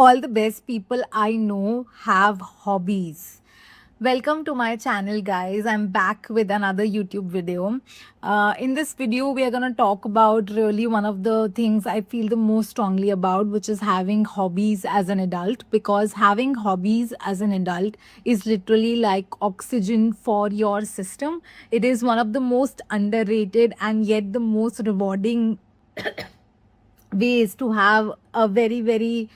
All the best people I know have hobbies. Welcome to my channel, guys. I'm back with another YouTube video. In this video, we are going to talk about really one of the things I feel the most strongly about, which is having hobbies as an adult. Because having hobbies as an adult is literally like oxygen for your system. It is one of the most underrated and yet the most rewarding ways to have a very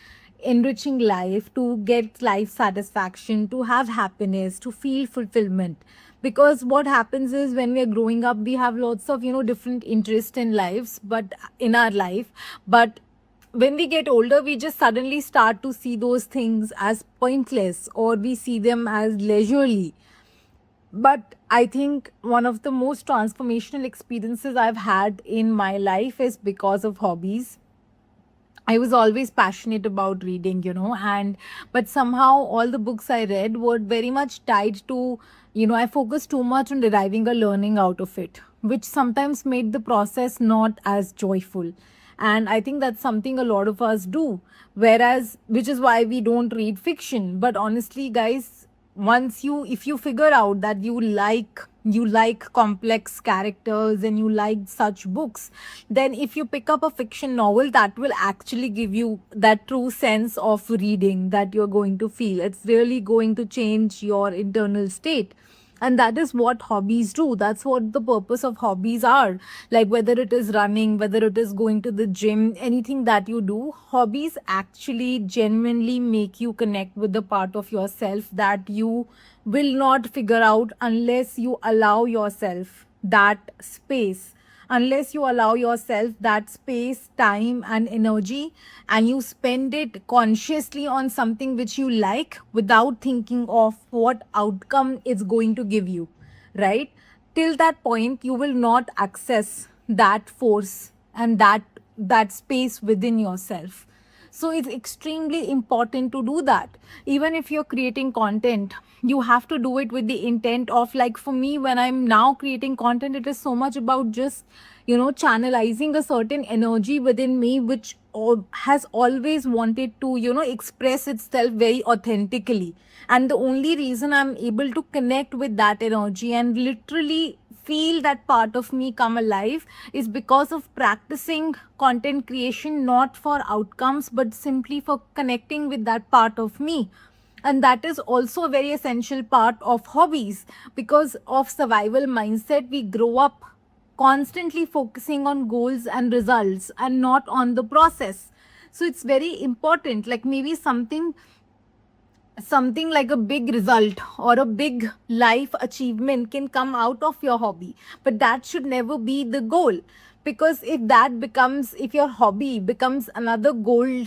enriching life, to get life satisfaction, to have happiness, to feel fulfillment. Because what happens is when we are growing up, we have lots of different interests in lives, but in our life, but when we get older, we just suddenly start to see those things as pointless, or we see them as leisurely. But I think one of the most transformational experiences I've had in my life is because of hobbies. I was always passionate about reading, and but somehow all the books I read were very much tied to, I focused too much on deriving a learning out of it, which sometimes made the process not as joyful. And I think that's something a lot of us do, whereas, which is why we don't read fiction. But honestly, guys, once you if you figure out that you like complex characters and you like such books, then if you pick up a fiction novel, that will actually give you that true sense of reading that you're going to feel. It's really going to change your internal state. And that is what hobbies do. That's what the purpose of hobbies are. Like whether it is running, whether it is going to the gym, anything that you do, hobbies actually genuinely make you connect with the part of yourself that you will not figure out unless you allow yourself that space, unless you allow yourself that space, time, and energy, and you spend it consciously on something which you like without thinking of what outcome it's going to give you, right? Till that point, you will not access that force and that space within yourself. So it's extremely important to do that. Even if you're creating content, you have to do it with the intent of, like, for me, when I'm now creating content, it is so much about just, channelizing a certain energy within me, which has always wanted to, express itself very authentically. And the only reason I'm able to connect with that energy and literally feel that part of me come alive is because of practicing content creation, not for outcomes, but simply for connecting with that part of me. And that is also a very essential part of hobbies. Because of survival mindset, we grow up constantly focusing on goals and results and not on the process. So it's very important, like maybe something like a big result or a big life achievement can come out of your hobby, but that should never be the goal. Because if your hobby becomes another goal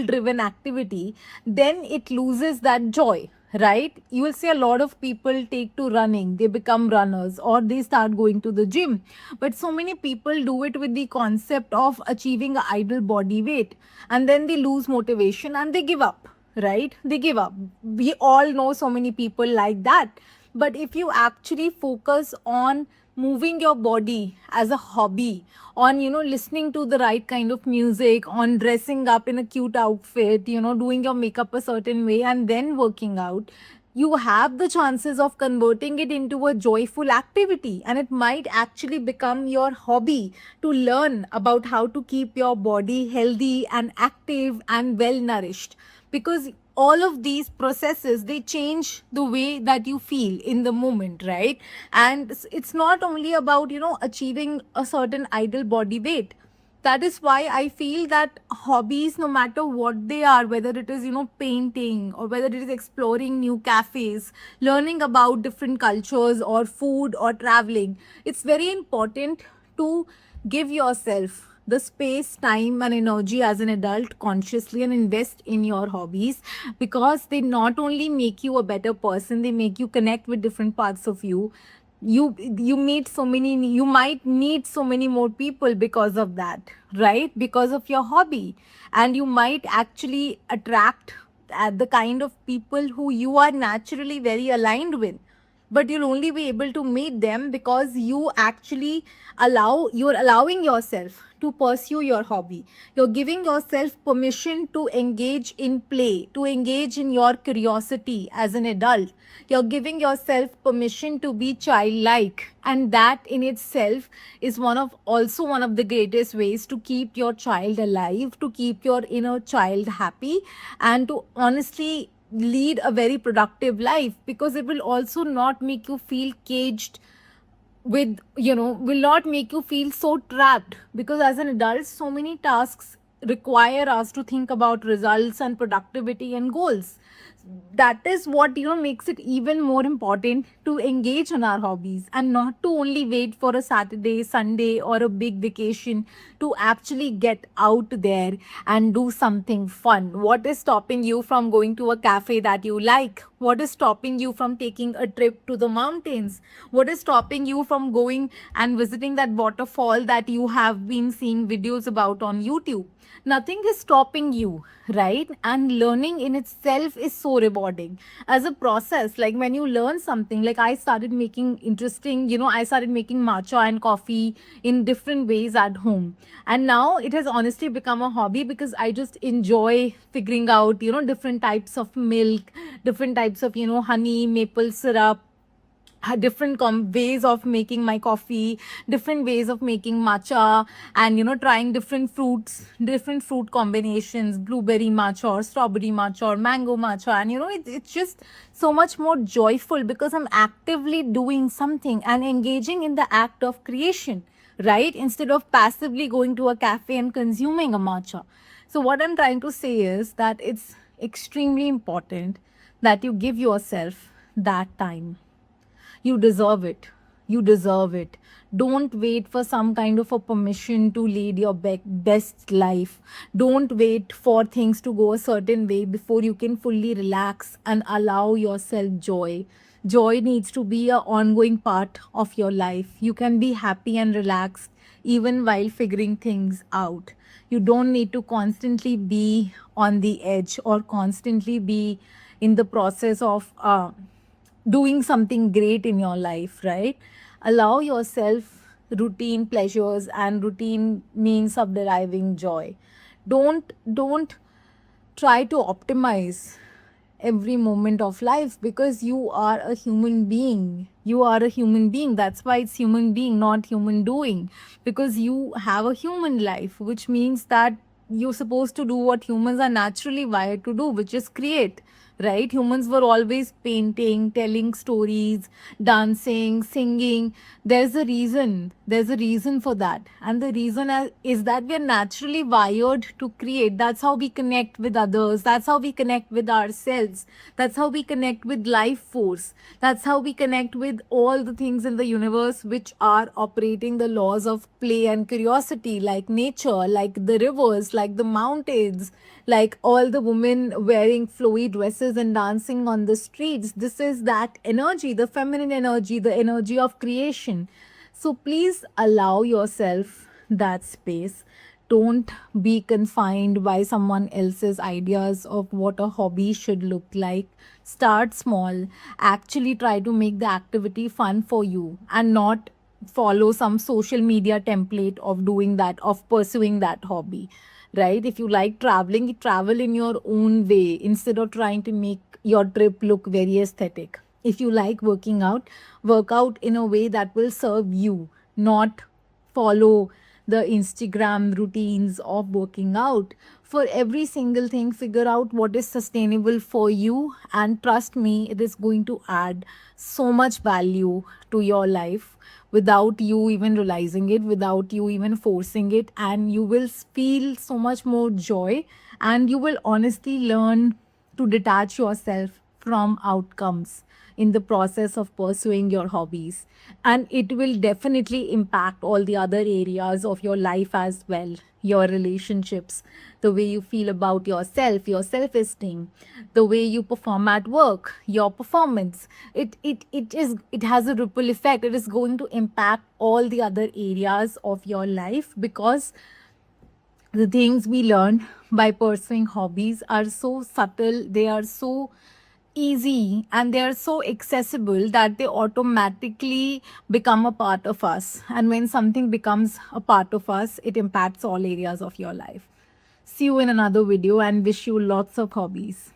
driven activity, then it loses that joy, right? You will see a lot of people take to running, they become runners, or they start going to the gym. But so many people do it with the concept of achieving a ideal body weight, and then they lose motivation and they give up, right? They give up. We all know so many people like that. But if you actually focus on moving your body as a hobby, on listening to the right kind of music, on dressing up in a cute outfit, doing your makeup a certain way, and then working out, you have the chances of converting it into a joyful activity, and it might actually become your hobby to learn about how to keep your body healthy and active and well nourished. Because all of these processes, they change the way that you feel in the moment, right? And it's not only about achieving a certain ideal body weight. That is why I feel that hobbies, no matter what they are, whether it is painting, or whether it is exploring new cafes, learning about different cultures or food or traveling, it's very important to give yourself the space, time, and energy as an adult consciously and invest in your hobbies. Because they not only make you a better person, they make you connect with different parts of you. You might meet so many more people because of that, right? Because of your hobby. And you might actually attract the kind of people who you are naturally very aligned with. but you'll only be able to meet them because you're allowing yourself to pursue your hobby. You're giving yourself permission to engage in play, to engage in your curiosity as an adult. You're giving yourself permission to be childlike, and that in itself is one of the greatest ways to keep your child alive, to keep your inner child happy, and to honestly lead a very productive life, because it will also not make you feel caged with, will not make you feel so trapped, because as an adult so many tasks require us to think about results and productivity and goals. That is what makes it even more important to engage in our hobbies, and not to only wait for a Saturday, Sunday, or a big vacation to actually get out there and do something fun. What is stopping you from going to a cafe that you like? What is stopping you from taking a trip to the mountains? What is stopping you from going and visiting that waterfall that you have been seeing videos about on YouTube? Nothing is stopping you, right? And learning in itself is so rewarding as a process. Like when you learn something, like I started making I started making matcha and coffee in different ways at home, and now it has honestly become a hobby because I just enjoy figuring out different types of milk, different types of honey, maple syrup, different ways of making my coffee, different ways of making matcha, and trying different fruit combinations, blueberry matcha or strawberry matcha or mango matcha. And it's just so much more joyful because I'm actively doing something and engaging in the act of creation, right? Instead of passively going to a cafe and consuming a matcha. So what I'm trying to say is that it's extremely important that you give yourself that time. You deserve it. You deserve it. Don't wait for some kind of a permission to lead your best life. Don't wait for things to go a certain way before you can fully relax and allow yourself joy. Joy needs to be an ongoing part of your life. You can be happy and relaxed even while figuring things out. You don't need to constantly be on the edge or constantly be in the process of doing something great in your life, right? Allow yourself routine pleasures, and routine means of deriving joy. Don't try to optimize every moment of life, because you are a human being. You are a human being. That's why it's human being, not human doing, because you have a human life, which means that you're supposed to do what humans are naturally wired to do, which is create, right? Humans were always painting, telling stories, dancing, singing. There's a reason for that, and the reason is that we are naturally wired to create. That's how we connect with others, that's how we connect with ourselves, that's how we connect with life force, that's how we connect with all the things in the universe which are operating the laws of play and curiosity, like nature, like the rivers, like the mountains, like all the women wearing flowy dresses and dancing on the streets. This is that energy, the feminine energy, the energy of creation. So please allow yourself that space. Don't be confined by someone else's ideas of what a hobby should look like. Start small. Actually try to make the activity fun for you, and not follow some social media template of doing that, of pursuing that hobby, right? If you like traveling, travel in your own way instead of trying to make your trip look very aesthetic. If you like working out, work out in a way that will serve you, not follow the Instagram routines of working out. For every single thing, figure out what is sustainable for you, and trust me, it is going to add so much value to your life without you even realizing it, without you even forcing it, and you will feel so much more joy, and you will honestly learn to detach yourself from outcomes in the process of pursuing your hobbies, and it will definitely impact all the other areas of your life as well. Your relationships, the way you feel about yourself, your self esteem, the way you perform at work, your performance, it has a ripple effect. It is going to impact all the other areas of your life, because the things we learn by pursuing hobbies are so subtle, they are so easy and they are so accessible that they automatically become a part of us. And when something becomes a part of us, it impacts all areas of your life. See you in another video and wish you lots of hobbies.